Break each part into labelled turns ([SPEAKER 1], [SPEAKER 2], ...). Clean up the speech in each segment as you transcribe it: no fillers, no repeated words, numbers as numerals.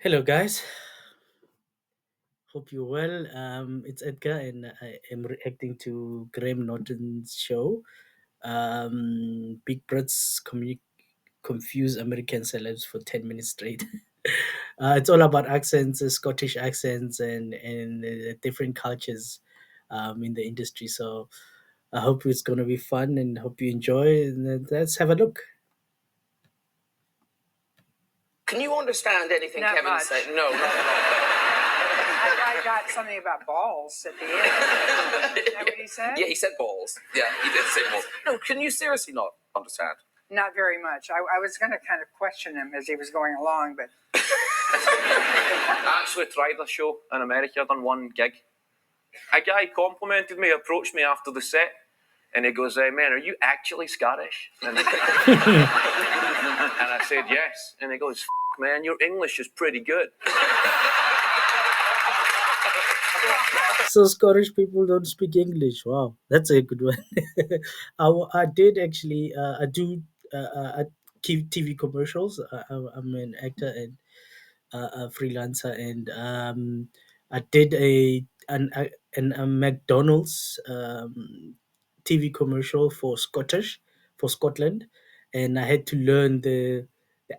[SPEAKER 1] Hello, guys. Hope you're well. It's Edgar, and I am reacting to Graham Norton's show. Big Brits confuse American celebs for 10 minutes straight. It's all about accents, Scottish accents, and different cultures in the industry. So I hope it's going to be fun, and hope you enjoy. And let's have a look.
[SPEAKER 2] Can you understand anything
[SPEAKER 3] Not
[SPEAKER 2] Kevin
[SPEAKER 3] much.
[SPEAKER 2] said? No, not at
[SPEAKER 3] I got something about balls at the end. Is that what he said?
[SPEAKER 2] all. Yeah, he said balls. Yeah, he did say balls. No, can you seriously not understand?
[SPEAKER 3] Not very much. I was going to kind of question him as he was going along, but
[SPEAKER 4] I actually tried a show in America. I done one gig. A guy complimented me, approached me after the set, and he goes, "Man, are you actually Scottish?" And I said, "Yes." And he goes, "Man, your English is pretty good."
[SPEAKER 1] So Scottish people don't speak English. Wow, that's a good one. I did actually. I do. I keep TV commercials. I'm an actor and a freelancer, and I did a McDonald's TV commercial for Scotland, and I had to learn the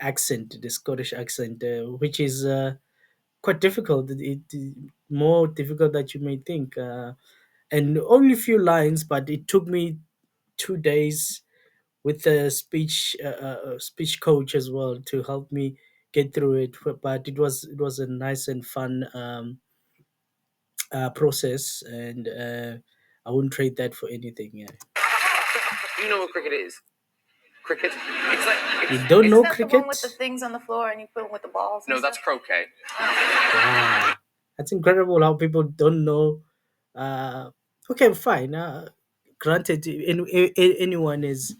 [SPEAKER 1] accent, the Scottish accent, which is quite difficult. It more difficult than you may think, and only a few lines, but it took me 2 days with a speech coach as well to help me get through it. But it was a nice and fun process, and I wouldn't trade that for anything. Yeah.
[SPEAKER 2] Do you know what cricket is? Cricket? It's like
[SPEAKER 1] You don't know
[SPEAKER 5] Is that the
[SPEAKER 1] cricket?
[SPEAKER 5] one with the things on the floor and you put them with the balls?
[SPEAKER 2] no,
[SPEAKER 5] and
[SPEAKER 2] that's
[SPEAKER 5] stuff?
[SPEAKER 2] croquet.
[SPEAKER 1] Wow, that's incredible how people don't know. Okay, fine. Granted, anyone is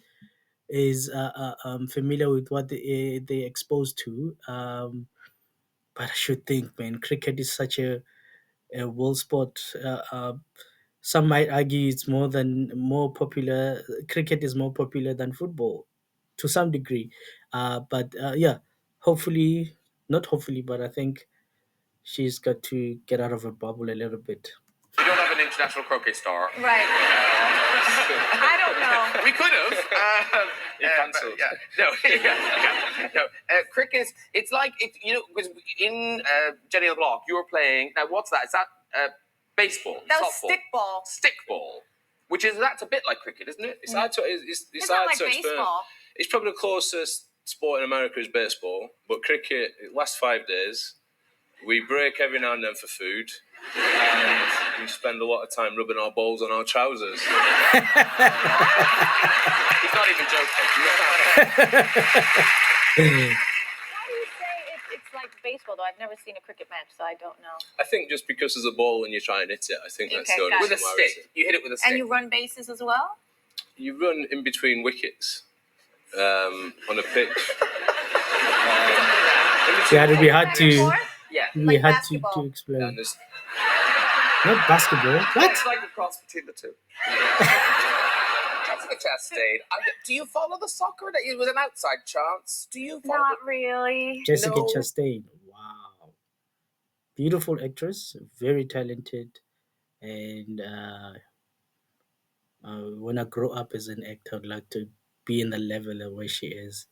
[SPEAKER 1] familiar with what they exposed to. But I should think, man, cricket is such a world sport. Some might argue it's more popular. Cricket is more popular than football, to some degree. But yeah, hopefully, not hopefully, but I think she's got to get out of her bubble a little bit.
[SPEAKER 2] We don't have an international croquet star.
[SPEAKER 5] Right. I don't know.
[SPEAKER 2] We could have.
[SPEAKER 4] You cancelled.
[SPEAKER 2] Yeah. No. No. Cricket. It's like because in Jenny on the Block, you were playing. Now, what's that? Is that baseball?
[SPEAKER 5] That was
[SPEAKER 2] softball?
[SPEAKER 5] stickball.
[SPEAKER 2] Stickball. That's a bit like cricket, isn't it?
[SPEAKER 4] It's hard to it's
[SPEAKER 5] It's
[SPEAKER 4] hard
[SPEAKER 5] not like
[SPEAKER 4] to explain.
[SPEAKER 5] baseball.
[SPEAKER 4] It's probably the closest sport in America is baseball, but cricket it lasts 5 days. We break every now and then for food, and we spend a lot of time rubbing our balls on our trousers.
[SPEAKER 2] He's not even joking.
[SPEAKER 5] Why do you say it's like baseball, though? I've never seen a cricket match, so I don't know.
[SPEAKER 4] I think just because there's a ball and you try and hit it, I think that's
[SPEAKER 5] Okay,
[SPEAKER 4] the only
[SPEAKER 5] gotcha.
[SPEAKER 2] With a
[SPEAKER 4] similarity.
[SPEAKER 2] stick. You hit it with a stick.
[SPEAKER 5] And you run bases as well?
[SPEAKER 4] You run in between wickets on a pitch.
[SPEAKER 1] Yeah, it'd be hard to.
[SPEAKER 5] Before?
[SPEAKER 2] Yeah.
[SPEAKER 1] We
[SPEAKER 5] Like
[SPEAKER 1] had
[SPEAKER 5] basketball.
[SPEAKER 1] to
[SPEAKER 4] And
[SPEAKER 1] explain.
[SPEAKER 4] there's
[SPEAKER 1] Not basketball. What?
[SPEAKER 2] It's like a cross between the two. Jessica Chastain. Do you follow the soccer? That with an outside chance. Do you follow?
[SPEAKER 5] Not really.
[SPEAKER 1] Jessica
[SPEAKER 2] No.
[SPEAKER 1] Chastain. Wow. Beautiful actress, very talented. And when I grow up as an actor, I'd like to be in the level of where she is.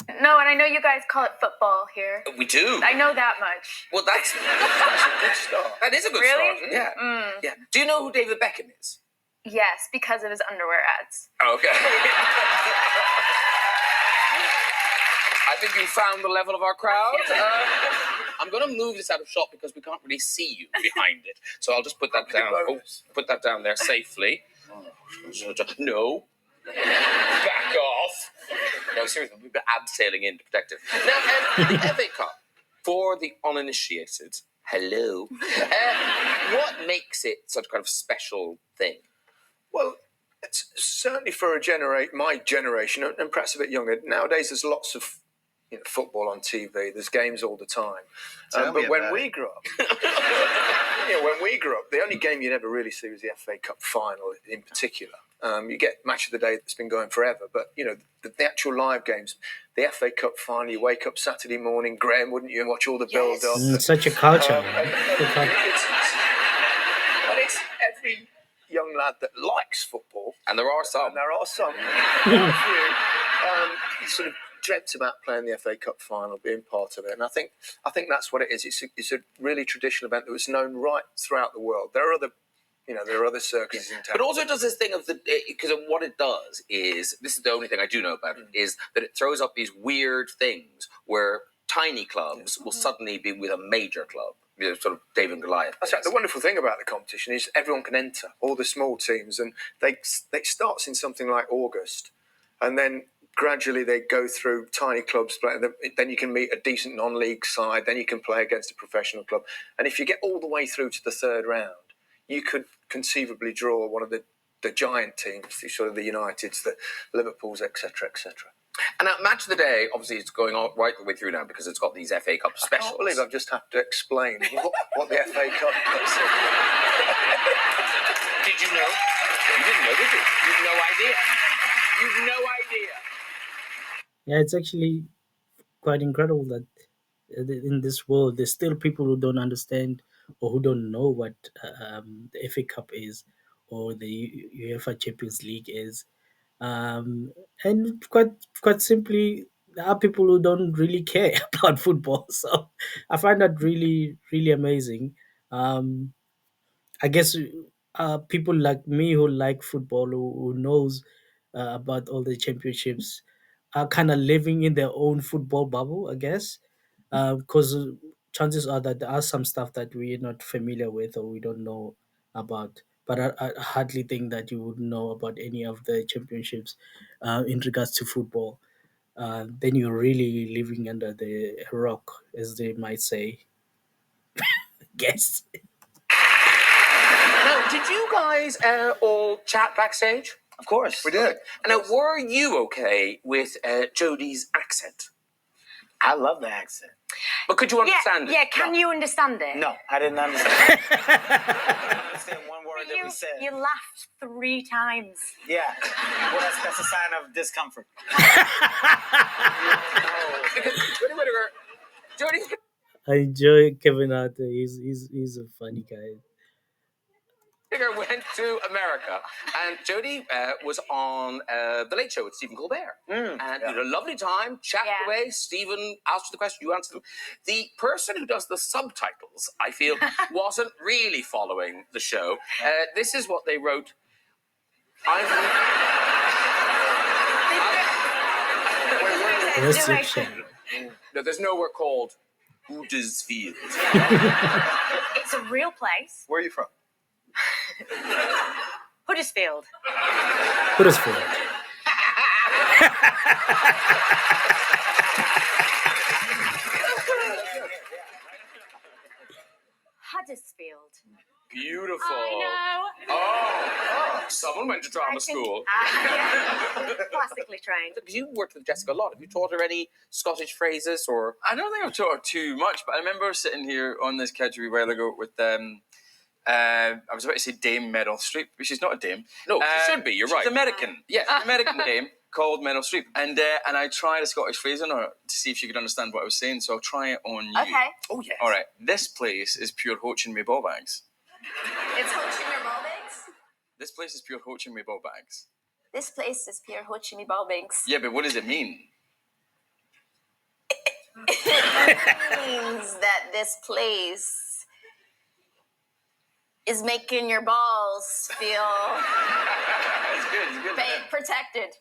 [SPEAKER 5] No, and I know you guys call it football here.
[SPEAKER 2] We do.
[SPEAKER 5] I know that much.
[SPEAKER 2] Well, that's a good start. That is a good
[SPEAKER 5] Really?
[SPEAKER 2] start. Yeah.
[SPEAKER 5] Mm.
[SPEAKER 2] Yeah. Do you know who David Beckham is?
[SPEAKER 5] Yes, because of his underwear ads.
[SPEAKER 2] Okay. I think you found the level of our crowd. I'm going to move this out of shot because we can't really see you behind it. So I'll just put that down. Oh, put that down there safely. No. Back off. No, seriously, we've got abseiling in to protect it. Now, the FA Cup, for the uninitiated, hello, what makes it such a kind of special thing?
[SPEAKER 6] Well, it's certainly for my generation, and perhaps a bit younger. Nowadays, there's lots of football on TV. There's games all the time. But when we grew up, when we grew up, the only game you'd ever really see was the FA Cup final in particular. You get Match of the Day that's been going forever, but the actual live games, the FA Cup final, you wake up Saturday morning, Graham, wouldn't you, and watch all the build up.
[SPEAKER 1] Such a culture.
[SPEAKER 6] But it's every young lad that likes football,
[SPEAKER 2] And there are some.
[SPEAKER 6] there are some, there are a few, sort of dreamt about playing the FA Cup final, being part of it, and I think that's what it is. It's a really traditional event that was known right throughout the world. There are other circuses in town.
[SPEAKER 2] But also it does this thing of because what it does is, this is the only thing I do know about it, is that it throws up these weird things where tiny clubs will suddenly be with a major club. Sort of David and Goliath.
[SPEAKER 6] That's right. The wonderful thing about the competition is everyone can enter, all the small teams, and they starts in something like August, and then gradually they go through tiny clubs. Then you can meet a decent non-league side. Then you can play against a professional club, and if you get all the way through to the third round, you could conceivably draw one of the giant teams, sort of the Uniteds, the Liverpools, etc., etc.
[SPEAKER 2] And now, Match of the Day, obviously, it's going on right the way through now because it's got these FA Cup
[SPEAKER 6] I
[SPEAKER 2] specials.
[SPEAKER 6] can't believe I've just had to explain what the FA Cup is.
[SPEAKER 2] Did you know? You didn't know, did you? You've no idea. You've no idea.
[SPEAKER 1] Yeah, it's actually quite incredible that in this world there's still people who don't understand or who don't know what the FA Cup is or the UEFA Champions League is. And quite simply, there are people who don't really care about football. So I find that really really amazing. Um, I guess people like me who like football, who knows about all the championships, are kind of living in their own football bubble, I guess, because chances are that there are some stuff that we're not familiar with or we don't know about. But I hardly think that you would know about any of the championships in regards to football. Then you're really living under the rock, as they might say. Guess.
[SPEAKER 2] Now, did you guys all chat backstage?
[SPEAKER 7] Of course.
[SPEAKER 6] We did.
[SPEAKER 2] And now, were you okay with Jodie's accent?
[SPEAKER 7] I love the accent.
[SPEAKER 2] But could you understand it?
[SPEAKER 5] Yeah, can you understand it?
[SPEAKER 7] No, I didn't understand. I didn't understand one word that we said.
[SPEAKER 5] You laughed 3 times.
[SPEAKER 7] Yeah. Well, that's a sign of discomfort.
[SPEAKER 2] Jodie,
[SPEAKER 1] I enjoy Kevin Hart. He's a funny guy.
[SPEAKER 2] went to America, and Jodie was on The Late Show with Stephen Colbert. And you had a lovely time, chatted away. Stephen asked you the question, you answered them. The person who does the subtitles, I feel, wasn't really following the show. This is what they wrote.
[SPEAKER 1] Reception.
[SPEAKER 2] No, there's nowhere called Huddersfield.
[SPEAKER 5] It's a real place.
[SPEAKER 6] Where are you from?
[SPEAKER 5] Huddersfield.
[SPEAKER 1] Huddersfield.
[SPEAKER 5] Huddersfield.
[SPEAKER 2] Beautiful.
[SPEAKER 5] I
[SPEAKER 2] Oh, someone went to drama school.
[SPEAKER 5] Classically trained.
[SPEAKER 2] Because you worked with Jessica a lot. Have you taught her any Scottish phrases or?
[SPEAKER 8] I don't think I've taught her too much, but I remember sitting here on this couch a while ago with I was about to say Dame Meryl Streep, but she's not a dame.
[SPEAKER 2] No, she should be. You're right.
[SPEAKER 8] She's American. Yeah, American dame called Meryl Streep, and I tried a Scottish phrase on her to see if she could understand what I was saying. So I'll try it on you.
[SPEAKER 5] Okay.
[SPEAKER 2] Oh yes.
[SPEAKER 8] All right. This place is pure hoaching me ball bags.
[SPEAKER 9] It's Ho Chi Minh ball bags.
[SPEAKER 8] This place is pure hoaching me ball bags.
[SPEAKER 9] This place is pure Ho Chi Minh ball bags.
[SPEAKER 8] Yeah, but what does it mean?
[SPEAKER 9] It means that this place is making your balls feel
[SPEAKER 8] It's good. It's good.
[SPEAKER 9] protected,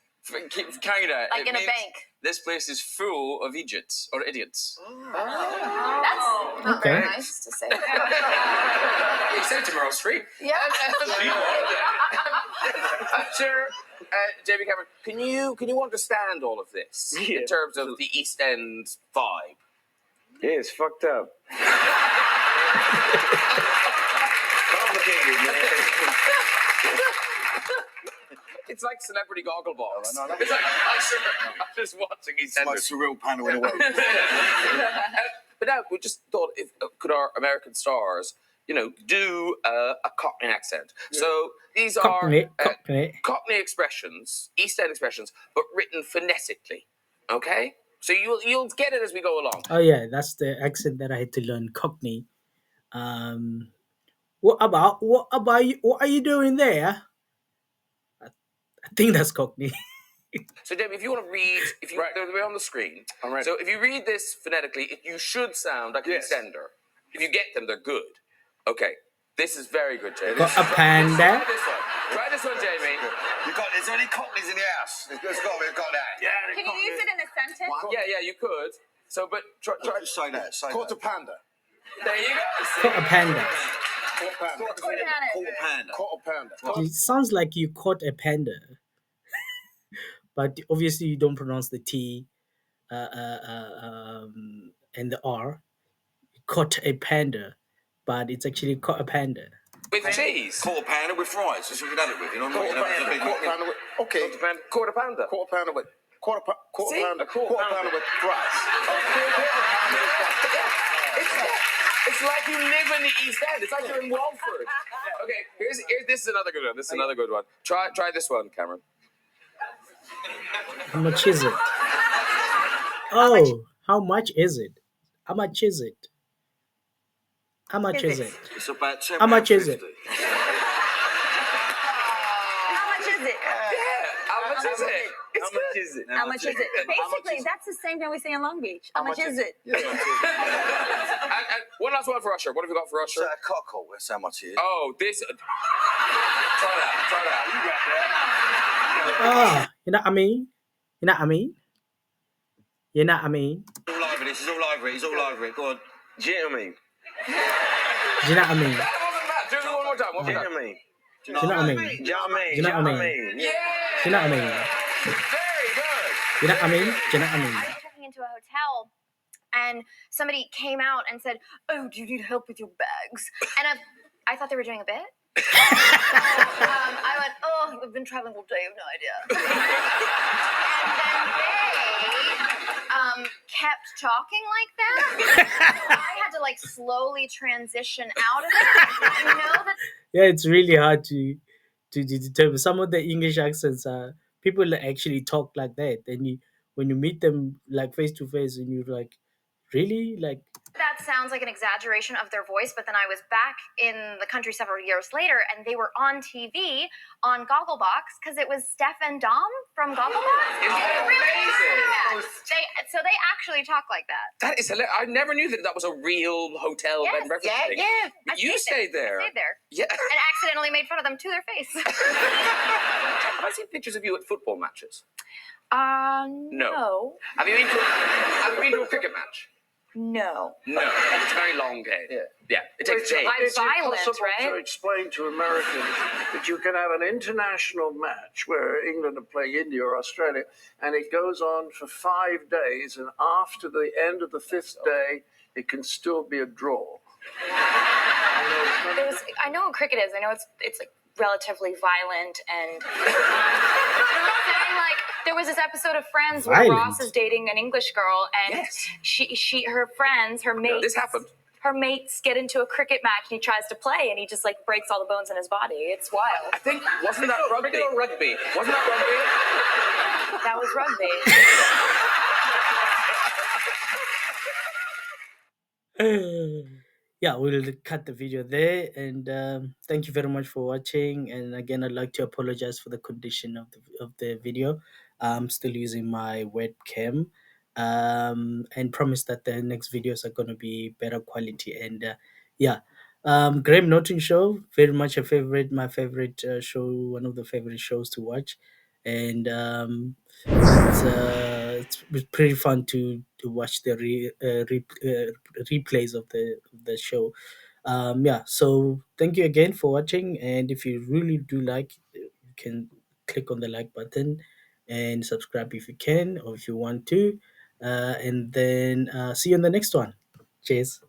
[SPEAKER 8] Keep carrying that.
[SPEAKER 9] like
[SPEAKER 8] It
[SPEAKER 9] in a
[SPEAKER 8] means
[SPEAKER 9] bank.
[SPEAKER 8] This place is full of idiots or idiots.
[SPEAKER 9] That's not
[SPEAKER 1] Okay.
[SPEAKER 9] very nice to say.
[SPEAKER 2] You said it to Meryl Streep.
[SPEAKER 9] Yeah.
[SPEAKER 2] Sure. Jamie Cameron, can you understand all of this in terms of the East End vibe?
[SPEAKER 7] Yeah, it's fucked up. Complicated, man.
[SPEAKER 2] It's like Celebrity Gogglebox. It's like I'm just watching EastEnders.
[SPEAKER 7] surreal panel in a way.
[SPEAKER 2] But now we just thought, could our American stars do a Cockney accent. So these are Cockney expressions, East End expressions, but written phonetically. Okay, so you'll get it as we go along.
[SPEAKER 1] Oh yeah, that's the accent that I had to learn, Cockney. What about you? What are you doing there? I think that's Cockney.
[SPEAKER 2] So, Debbie, if you want to read, they're on the screen.
[SPEAKER 6] I'm ready.
[SPEAKER 2] So, if you read this phonetically, you should sound like an Eastender. If you get them, they're good. Okay, this is very good, Jamie.
[SPEAKER 1] Got a panda.
[SPEAKER 2] Try this one, Jamie.
[SPEAKER 7] There's only Cockneys in the house. There's got to be, got that. Yeah.
[SPEAKER 5] Can you use it in a sentence?
[SPEAKER 2] Yeah, you could. So, but try.
[SPEAKER 7] Just say that.
[SPEAKER 6] Quarter panda.
[SPEAKER 2] There you go.
[SPEAKER 1] Got a panda.
[SPEAKER 6] Quarter panda.
[SPEAKER 1] It sounds like you caught a panda, but obviously you don't pronounce the T and the R. Caught a panda, but it's actually caught a panda.
[SPEAKER 2] With cheese.
[SPEAKER 7] Quarter pounder with fries. That's what we've done it with. You know what I mean?
[SPEAKER 6] Quarter pounder with. Okay.
[SPEAKER 2] Quarter pounder.
[SPEAKER 6] Quarter pounder with. Quarter pounder with fries.
[SPEAKER 2] It's like you live in the East End. It's like you're in Walford. Okay, here's this is another good one. This is another good one. Try this one, Cameron.
[SPEAKER 1] How much is it? Oh, how much is it? How much is it? How much is it?
[SPEAKER 7] It's about £10.50.
[SPEAKER 1] How much is it?
[SPEAKER 5] How much is it?
[SPEAKER 2] How much is it?
[SPEAKER 7] How much is it?
[SPEAKER 5] How much is it? Basically, that's the same thing we say in Long Beach. How much is it?
[SPEAKER 2] And one last one for Usher. What have you got for
[SPEAKER 7] It's
[SPEAKER 2] Usher?
[SPEAKER 7] a cockle. That's how much it is.
[SPEAKER 2] Oh, this. Try that. You got that.
[SPEAKER 1] Ah, you know what I mean? You know what I mean? You know what I mean?
[SPEAKER 7] It's all over this. It's all over it. It's all over it. Go on. Do you know what I mean?
[SPEAKER 1] Do you know what I mean?
[SPEAKER 2] That wasn't bad. Do it one more time. One
[SPEAKER 7] Do you
[SPEAKER 2] more
[SPEAKER 7] know
[SPEAKER 2] time.
[SPEAKER 7] what I mean?
[SPEAKER 1] Do you know what I mean?
[SPEAKER 7] Do you know what I mean?
[SPEAKER 1] Do you know what I mean?
[SPEAKER 2] Yeah.
[SPEAKER 1] Do you know what I mean?
[SPEAKER 2] Very good.
[SPEAKER 1] You know what I mean? Do you know what I mean?
[SPEAKER 5] I was checking into a hotel, and somebody came out and said, "Oh, do you need help with your bags?" And I thought they were doing a bit. I went, "Oh, we've been traveling all day. I have no idea." And then they kept talking like that. So I had to like slowly transition out of it. I know that.
[SPEAKER 1] Yeah, it's really hard to determine. Some of the English accents are people that actually talk like that. Then when you meet them like face to face, and you're like, really like.
[SPEAKER 5] That sounds like an exaggeration of their voice, but then I was back in the country several years later, and they were on TV on Gogglebox because it was Steph and Dom from Gogglebox.
[SPEAKER 2] Isn't that amazing?
[SPEAKER 5] So they actually talk like that.
[SPEAKER 2] That is hilarious. I never knew that was a real hotel bed and breakfast thing.
[SPEAKER 5] Yeah.
[SPEAKER 2] But you stayed there.
[SPEAKER 5] I stayed there.
[SPEAKER 2] Yeah.
[SPEAKER 5] And accidentally made fun of them to their face.
[SPEAKER 2] Have I seen pictures of you at football matches?
[SPEAKER 5] No.
[SPEAKER 2] Have you been to a cricket match?
[SPEAKER 5] No.
[SPEAKER 2] No. It's a very long game. Yeah. It takes days.
[SPEAKER 10] It's
[SPEAKER 5] Violent,
[SPEAKER 10] impossible
[SPEAKER 5] right?
[SPEAKER 10] to explain to Americans that you can have an international match where England are playing India or Australia, and it goes on for 5 days, and after the end of the 5th day, it can still be a draw.
[SPEAKER 5] I know what cricket is. I know it's like relatively violent and. Like there was this episode of Friends where Ross is dating an English girl, and her mates.
[SPEAKER 2] This happened.
[SPEAKER 5] Her mates get into a cricket match, and he tries to play, and he just like breaks all the bones in his body. It's wild.
[SPEAKER 2] I think wasn't that rugby? Rugby. Wasn't that rugby?
[SPEAKER 5] That was rugby.
[SPEAKER 1] Yeah, we'll cut the video there, and thank you very much for watching. And again, I'd like to apologize for the condition of the video. I'm still using my webcam, and promise that the next videos are going to be better quality. And Graham Norton Show, very much my favorite show, one of the favorite shows to watch, and it's pretty fun to watch the replays of the show. So thank you again for watching, and if you really do like, you can click on the like button and subscribe if you can, or if you want to, and then see you in the next one. Cheers.